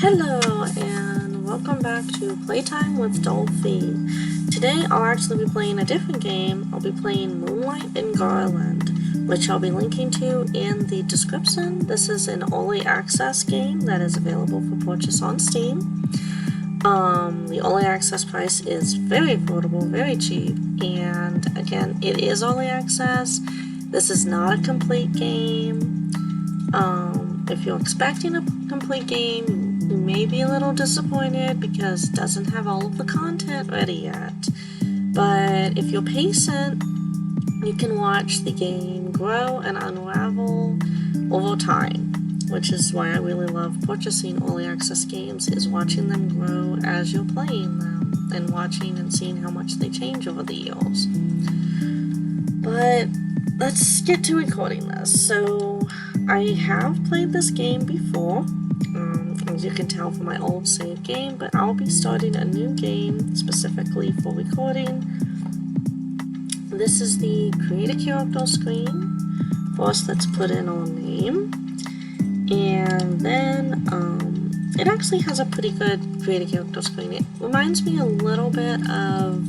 Hello and welcome back to Playtime with Dolphy. Today I'll actually be playing a different game. I'll be playing Moonlight and Garland, which I'll be linking to in the description. This is an early access game that is available for purchase on Steam. The early access price is very affordable, very cheap, and again, it is early access. This is not a complete game. If you're expecting a complete game, you may be a little disappointed because it doesn't have all of the content ready yet. But if you're patient, you can watch the game grow and unravel over time, which is why I really love purchasing early access games, is watching them grow as you're playing them and watching and seeing how much they change over the years. But let's get to recording this. So I have played this game before, as you can tell from my old save game, but I'll be starting a new game specifically for recording. This is the create a character screen. First, let's put in our name, and then it actually has a pretty good create a character screen. It reminds me a little bit of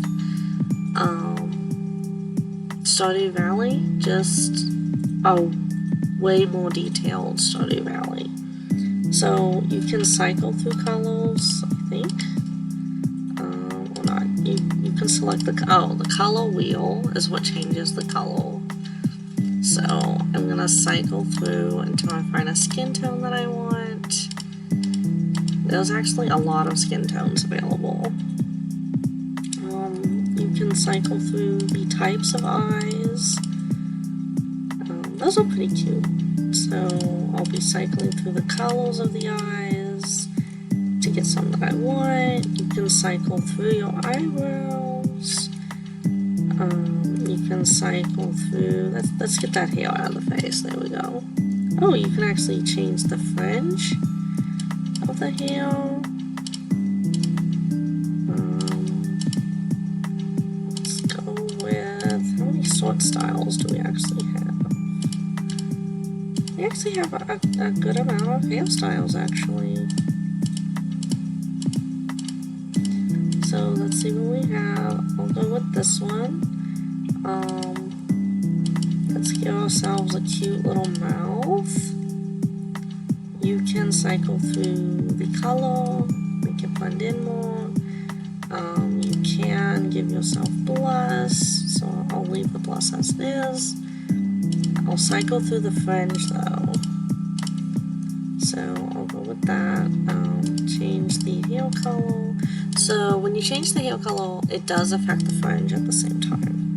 Stardew Valley, just a way more detailed Stardew Valley. So you can cycle through colors, I think, or not. You can select the color wheel is what changes the color. So I'm gonna cycle through until I find a skin tone that I want. There's actually a lot of skin tones available. You can cycle through the types of eyes. Those are pretty cute. So I'll be cycling through the colors of the eyes to get some that I want. You can cycle through your eyebrows. You can cycle through, let's get that hair out of the face, there we go. Oh, you can actually change the fringe of the hair. Let's go with, how many sort styles do we actually have? We actually have a good amount of hairstyles, actually. So let's see what we have. I'll go with this one. Let's give ourselves a cute little mouth. You can cycle through the color, make it blend in more. You can give yourself blush, so I'll leave the blush as it is. I'll cycle through the fringe though, so I'll go with that. Change the hair color. So when you change the hair color, it does affect the fringe at the same time.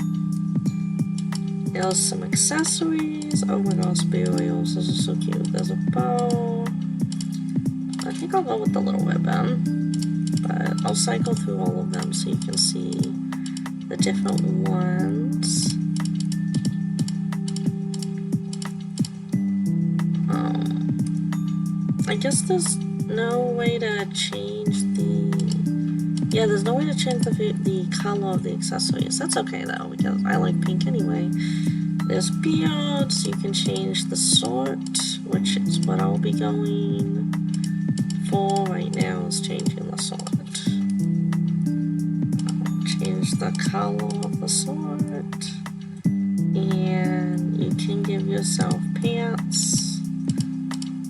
There's some accessories. Oh my gosh, burials, those are so cute. There's a bow. I think I'll go with the little ribbon, but I'll cycle through all of them so you can see the different ones. I guess there's no way to change there's no way to change the color of the accessories. That's okay though, because I like pink anyway. There's beards, you can change the sort, which is what I'll be going for right now, is changing the sort. Change the color of the sort, and you can give yourself pants,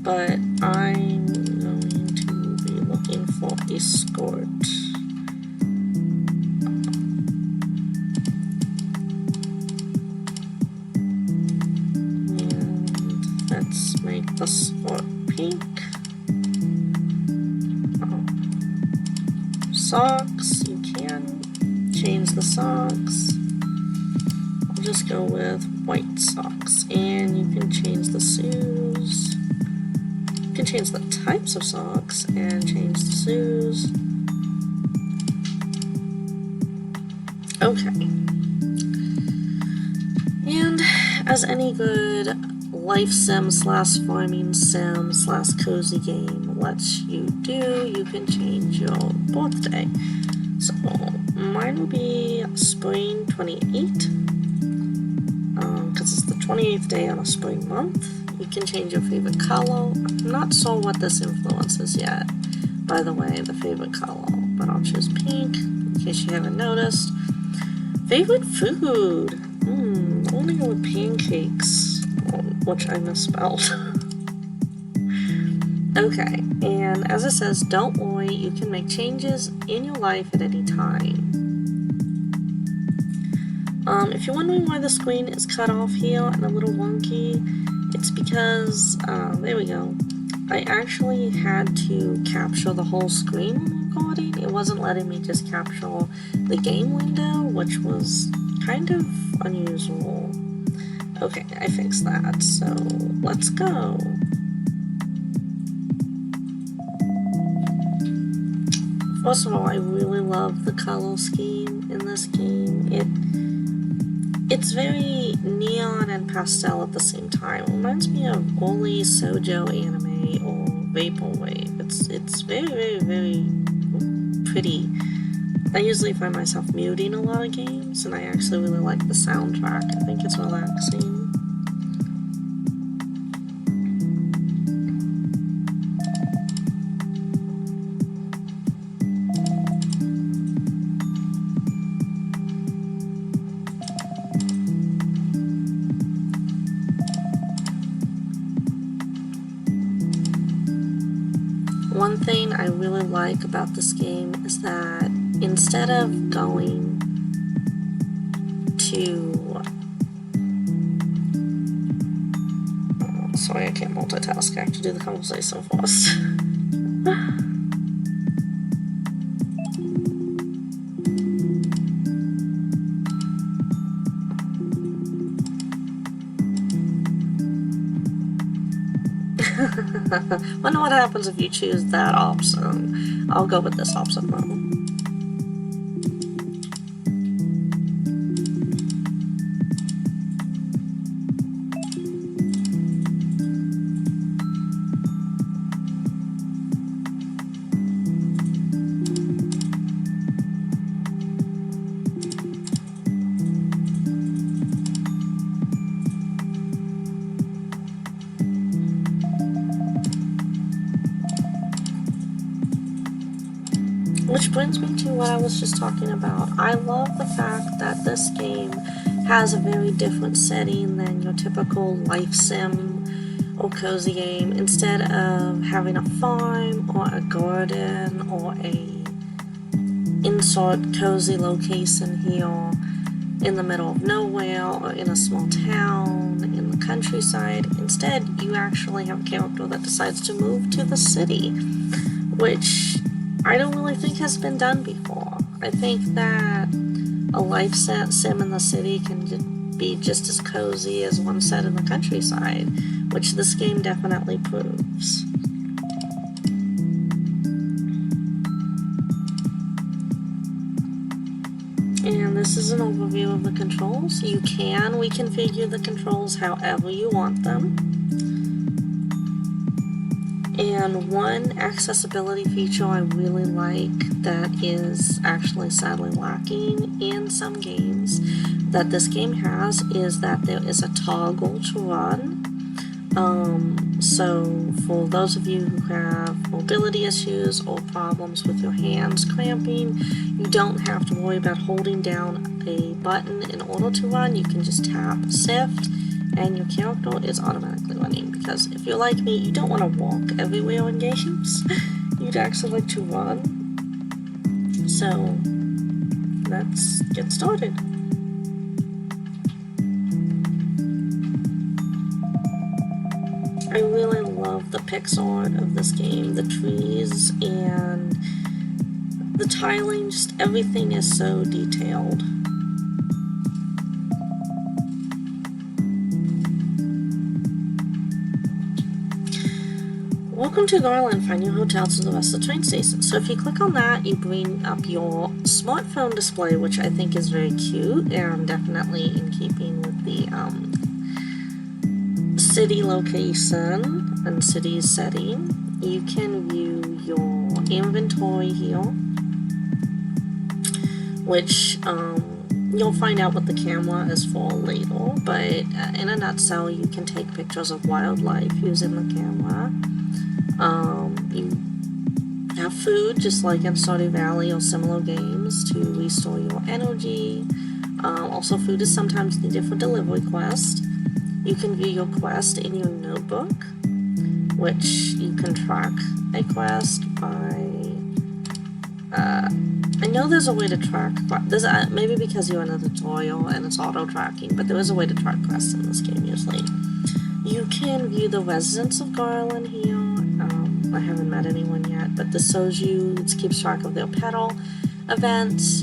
but I'm going to be looking for a skirt. And let's make the skirt pink. Socks, you can change the socks. I'll just go with white socks, and you can change the shoes. You can change the types of socks and change the shoes. Okay. And as any good life sim / farming sim / cozy game lets you do, you can change your birthday. So mine will be spring 28, because it's the 28th day on a spring month. You can change your favorite color. I'm not sure what this influences yet. by the way, the favorite color, but I'll choose pink in case you haven't noticed. Favorite food? I'm gonna go with pancakes, which I misspelled. Okay, and as it says, don't worry, you can make changes in your life at any time. If you're wondering why the screen is cut off here and a little wonky, it's because, there we go, I actually had to capture the whole screen when recording. It wasn't letting me just capture the game window, which was kind of unusual. Okay, I fixed that, so let's go. First of all, I really love the color scheme in this game. It's very neon and pastel at the same time. It reminds me of early shoujo anime or vaporwave. It's very, very, very pretty. I usually find myself muting a lot of games, and I actually really like the soundtrack. I think it's relaxing. One thing I really like about this game is that instead of going to... sorry, I can't multitask. I have to do the conversation first. Wonder what happens if you choose that option. I'll go with this option though. Which brings me to what I was just talking about. I love the fact that this game has a very different setting than your typical life sim or cozy game. Instead of having a farm or a garden or a insert cozy location here in the middle of nowhere or in a small town in the countryside, instead you actually have a character that decides to move to the city, which I don't really think has been done before. I think that a life sim in the city can be just as cozy as one set in the countryside, which this game definitely proves. And this is an overview of the controls. You can reconfigure the controls however you want them. And one accessibility feature I really like that is actually sadly lacking in some games that this game has is that there is a toggle to run. So for those of you who have mobility issues or problems with your hands cramping, you don't have to worry about holding down a button in order to run. You can just tap shift and your character is automatically running, because if you're like me, you don't want to walk everywhere in games. You'd actually like to run. So let's get started. I really love the pixel art of this game. The trees and the tiling, just everything is so detailed. Welcome to Garland. Find your hotel to the rest of the train station. So if you click on that, you bring up your smartphone display, which I think is very cute and definitely in keeping with the city location and city setting. You can view your inventory here, which you'll find out what the camera is for later, but in a nutshell, you can take pictures of wildlife using the camera. You have food, just like in Stardew Valley or similar games, to restore your energy. Also, food is sometimes needed for delivery quests. You can view your quest in your notebook, which you can track a quest by... I know there's a way to track... maybe because you're in a tutorial and it's auto-tracking, but there is a way to track quests in this game usually. You can view the residents of Garland here. I haven't met anyone yet, but this shows you, it keeps track of their petal events,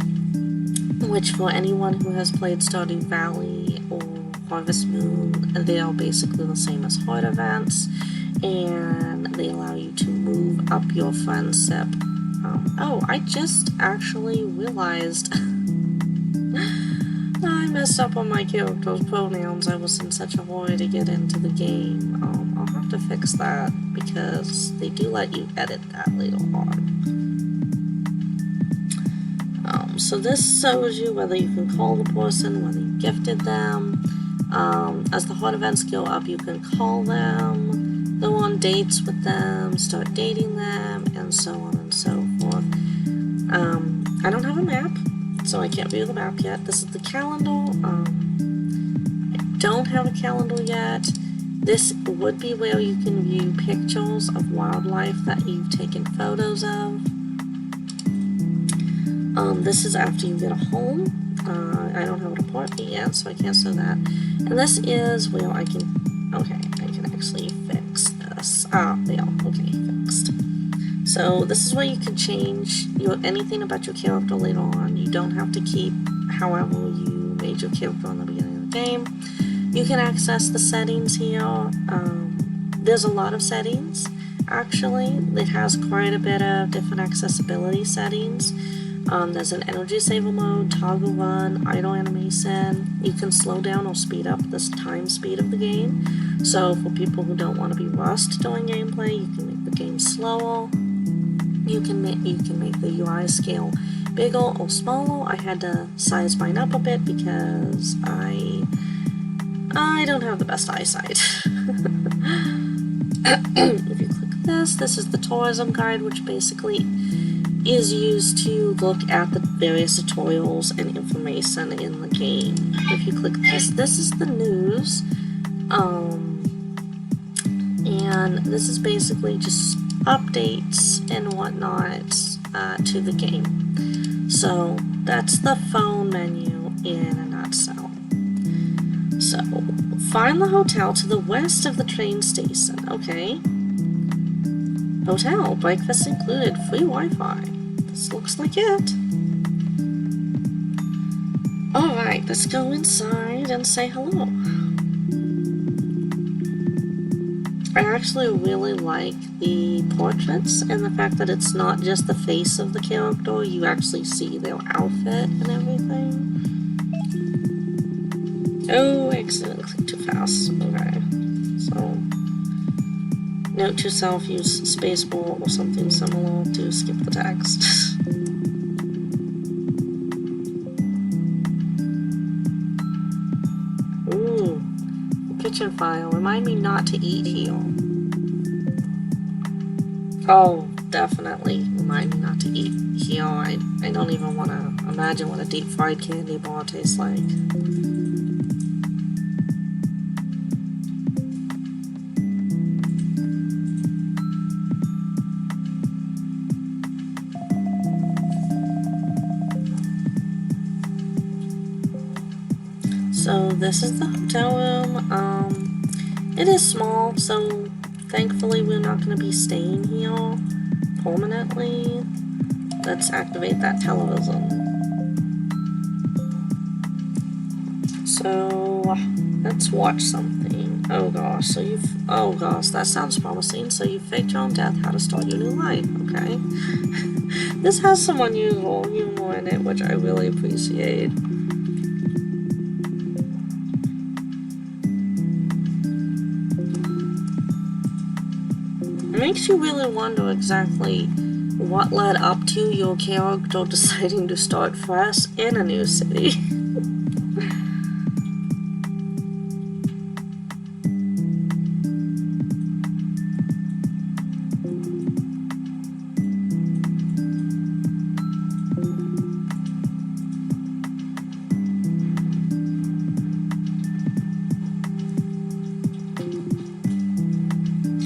which for anyone who has played Stardew Valley or Harvest Moon, they are basically the same as Heart events, and they allow you to move up your friendship. Oh, I just actually realized I messed up on my character's pronouns. I was in such a hurry to get into the game. I'll have to fix that because they do let you edit that later on. So this shows you whether you can call the person, whether you gifted them. As the heart events go up, you can call them, go on dates with them, start dating them, and so on and so forth. I don't have a map, so I can't view the map yet. This is the calendar. I don't have a calendar yet. This would be where you can view pictures of wildlife that you've taken photos of. This is after you get a home. I don't have an apartment yet, so I can't show that. And this is where I can... Okay, I can actually fix this. Yeah, okay, fixed. So this is where you can change anything about your character later on. You don't have to keep however you made your character in the beginning of the game. You can access the settings here. There's a lot of settings, actually. It has quite a bit of different accessibility settings. There's an energy saver mode, toggle run, idle animation. You can slow down or speed up the time speed of the game. So for people who don't want to be rushed during gameplay, you can make the game slower. You can make the UI scale bigger or smaller. I had to size mine up a bit because I don't have the best eyesight. If you click this is the tourism guide, which basically is used to look at the various tutorials and information in the game. If you click this is the news, and this is basically just updates and whatnot to the game. So that's the phone menu in a nutshell. So find the hotel to the west of the train station. Okay. Hotel, breakfast included, free Wi-Fi. This looks like it. Alright, let's go inside and say hello. I actually really like the portraits and the fact that it's not just the face of the character, you actually see their outfit and everything. Oh, I accidentally clicked too fast. Okay, so note to self, use spacebar or something similar to skip the text. Ooh, kitchen file. Remind me not to eat here. Oh, definitely remind me not to eat here. I don't even want to imagine what a deep fried candy bar tastes like. So this is the hotel room. It is small, so thankfully we're not going to be staying here permanently. Let's activate that television. So let's watch something. Oh gosh, that sounds promising. So you faked your own death, how to start your new life. Okay. This has some unusual humor in it, which I really appreciate. It makes you really wonder exactly what led up to your character deciding to start fresh in a new city.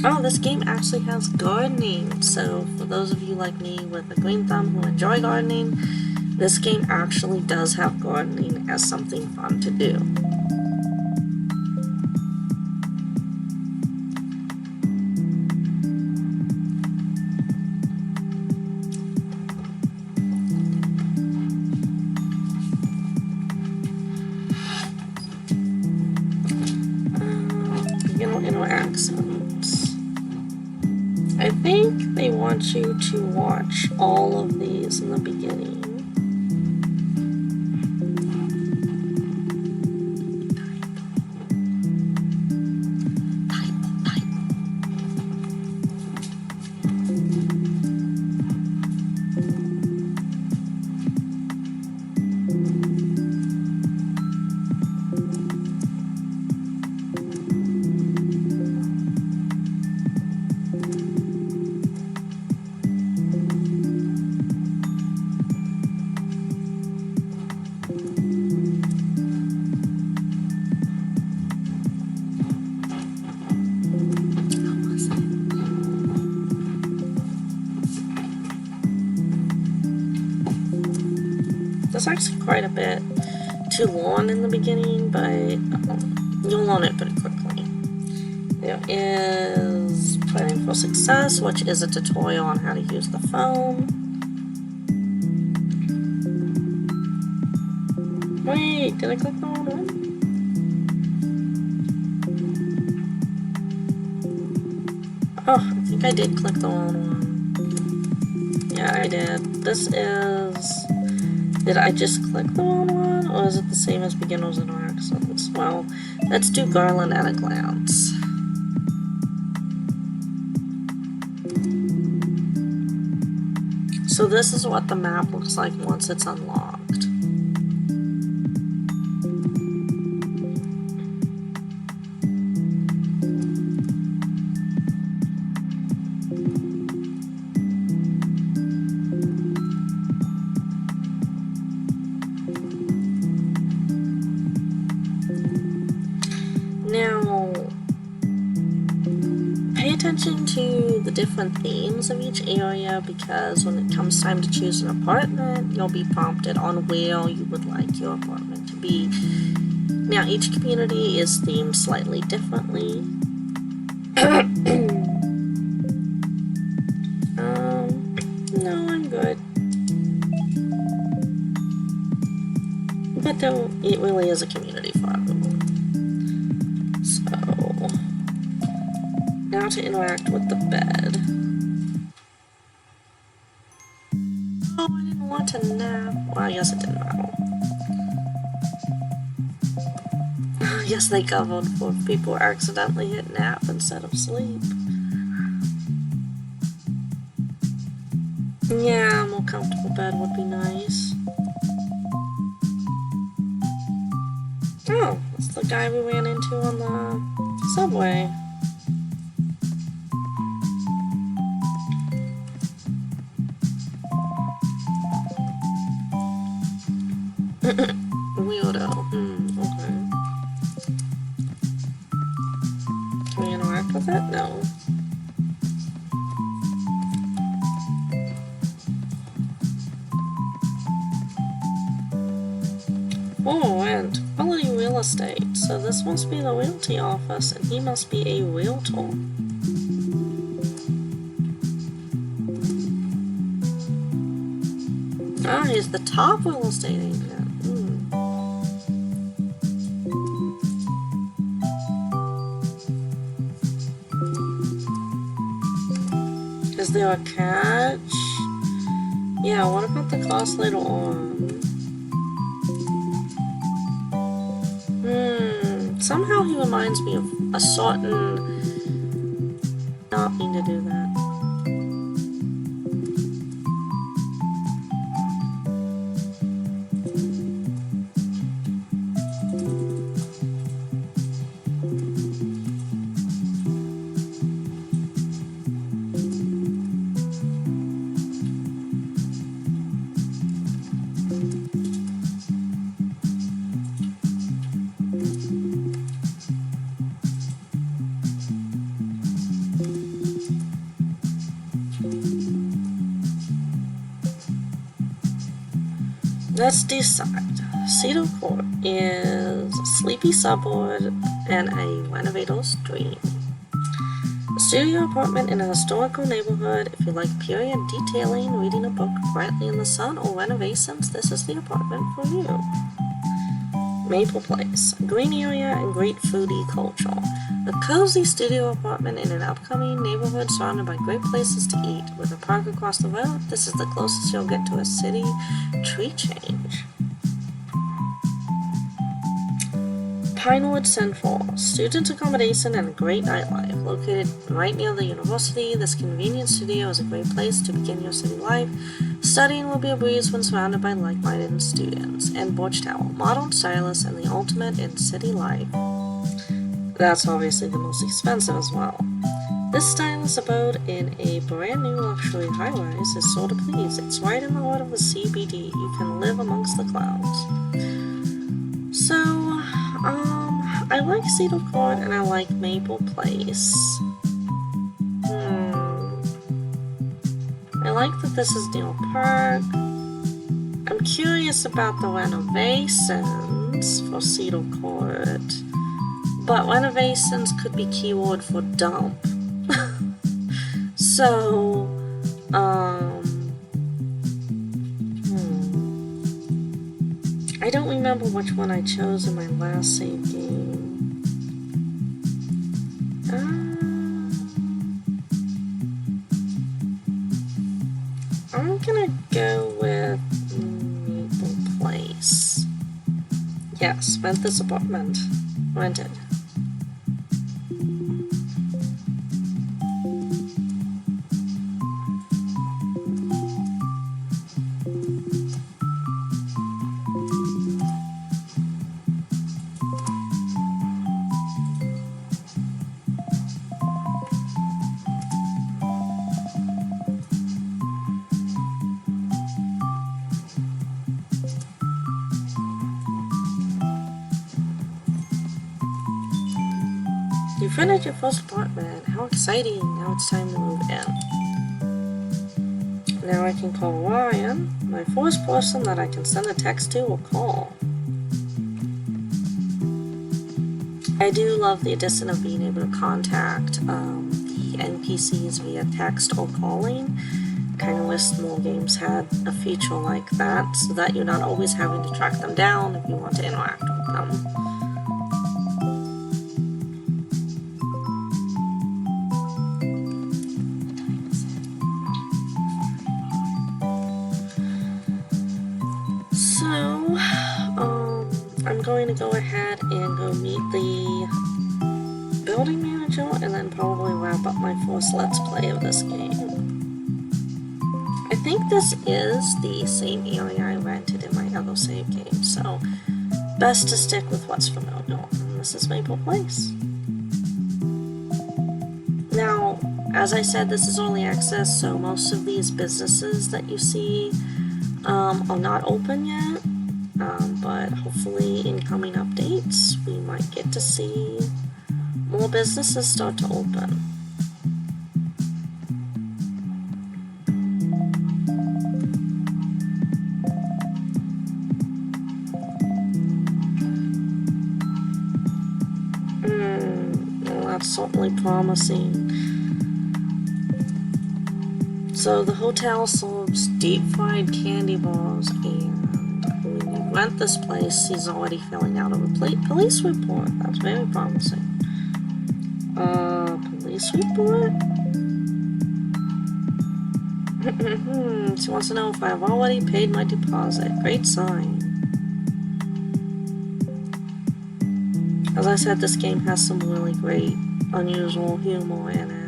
Oh, this game actually has gardening. So for those of you like me with a green thumb who enjoy gardening, this game actually does have gardening as something fun to do. Accents. I think they want you to watch all of these in the beginning. There's actually quite a bit to learn in the beginning, but you'll learn it pretty quickly. There is Planning for Success, which is a tutorial on how to use the phone. Wait, did I click the wrong one? Oh, I think I did click the wrong one. Yeah, I did. This is... Did I just click the wrong one, or is it the same as Beginners and Accents? Well, let's do Garland at a glance. So this is what the map looks like once it's unlocked. Now, pay attention to the different themes of each area, because when it comes time to choose an apartment, you'll be prompted on where you would like your apartment to be. Now, each community is themed slightly differently. No, I'm good. But though, it really is a community for everyone. So, now to interact with the bed. Oh, I didn't want to nap. Well, I guess it didn't matter. Yes, they covered for people who accidentally hit nap instead of sleep. Yeah, a more comfortable bed would be nice. Oh, that's the guy we ran into on the subway. Weirdo. Okay. Can we interact with it? No. Oh, and quality real estate. So this must be the realty office, and he must be a realtor. Ah, he's the top real estate agent. Is there a catch? Yeah, what about the cost later on? Somehow he reminds me of a certain... Not mean to do that. Let's decide. Cedar Court is a sleepy suburb and a renovator's dream. A studio apartment in a historical neighborhood. If you like period detailing, reading a book quietly in the sun, or renovations, this is the apartment for you. Maple Place, a green area and great foodie culture. A cozy studio apartment in an upcoming neighborhood surrounded by great places to eat. With a park across the road, this is the closest you'll get to a city tree change. Pinewood Central, student accommodation and a great nightlife. Located right near the university, this convenient studio is a great place to begin your city life. Studying will be a breeze when surrounded by like-minded students. And Borch Tower, modern, stylish, and the ultimate in city life. That's obviously the most expensive as well. This stylish abode in a brand new luxury high-rise is sure to please. It's right in the heart of the CBD. You can live amongst the clouds. So, I like Cedar Court and I like Maple Place. I like that this is near a park. I'm curious about the renovations for Cedar Court, but renovations could be keyword for dump. So, I don't remember which one I chose in my last save game. I'm gonna go with Maple Place. Yes, rent this apartment. Rented. You finished your first apartment. How exciting. Now it's time to move in. Now I can call Ryan, my first person that I can send a text to or call. I do love the addition of being able to contact the NPCs via text or calling. Kind of wish more games had a feature like that so that you're not always having to track them down if you want to interact with them. I'm going to go ahead and go meet the building manager and then probably wrap up my first Let's Play of this game. I think this is the same area I rented in my other save game, so best to stick with what's familiar. And this is Maple Place. Now, as I said, this is early access, so most of these businesses that you see are not open yet. But hopefully in coming updates we might get to see more businesses start to open. Well, that's certainly promising. So the hotel serves deep-fried candy bars, and rent this place, he's already filling out a police report. That's very promising. Police report? She wants to know if I have already paid my deposit. Great sign. As I said, this game has some really great, unusual humor in it.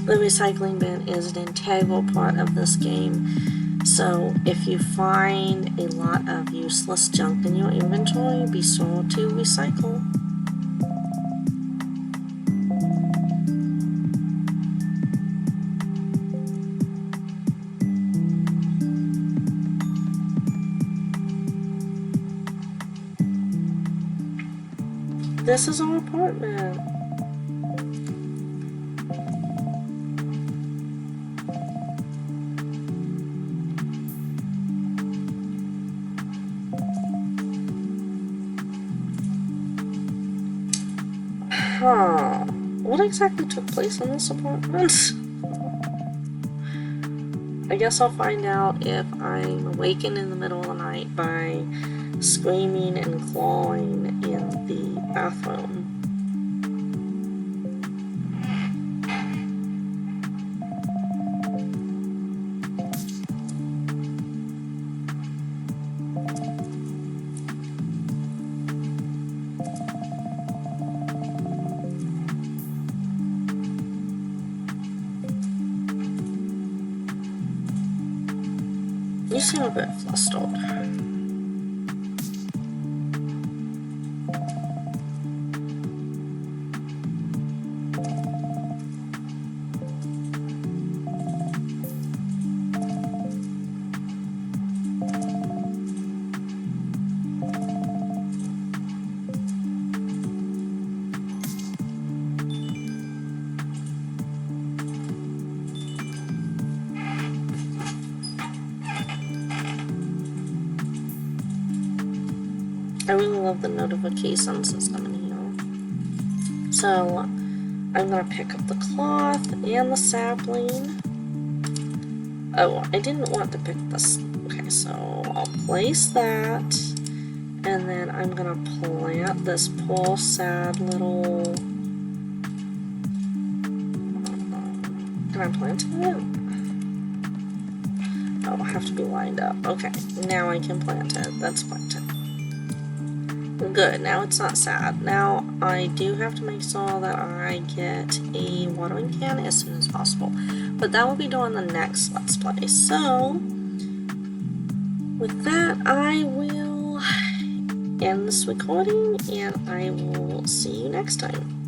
The recycling bin is an integral part of this game, so if you find a lot of useless junk in your inventory, be sure to recycle. This is our apartment. Huh. What exactly took place in this apartment? I guess I'll find out if I'm awakened in the middle of the night by screaming and clawing in the bathroom. You seem a bit flustered. I really love the notification system in here. So, I'm gonna pick up the cloth and the sapling. Oh, I didn't want to pick this. Okay, so I'll place that. And then I'm gonna plant this poor sad little... Can I plant it? Oh, I have to be lined up. Okay, now I can plant it. That's planted. Good, now it's not sad. Now I do have to make sure that I get a watering can as soon as possible. But that will be done the next Let's Play. So, with that, I will end this recording and I will see you next time.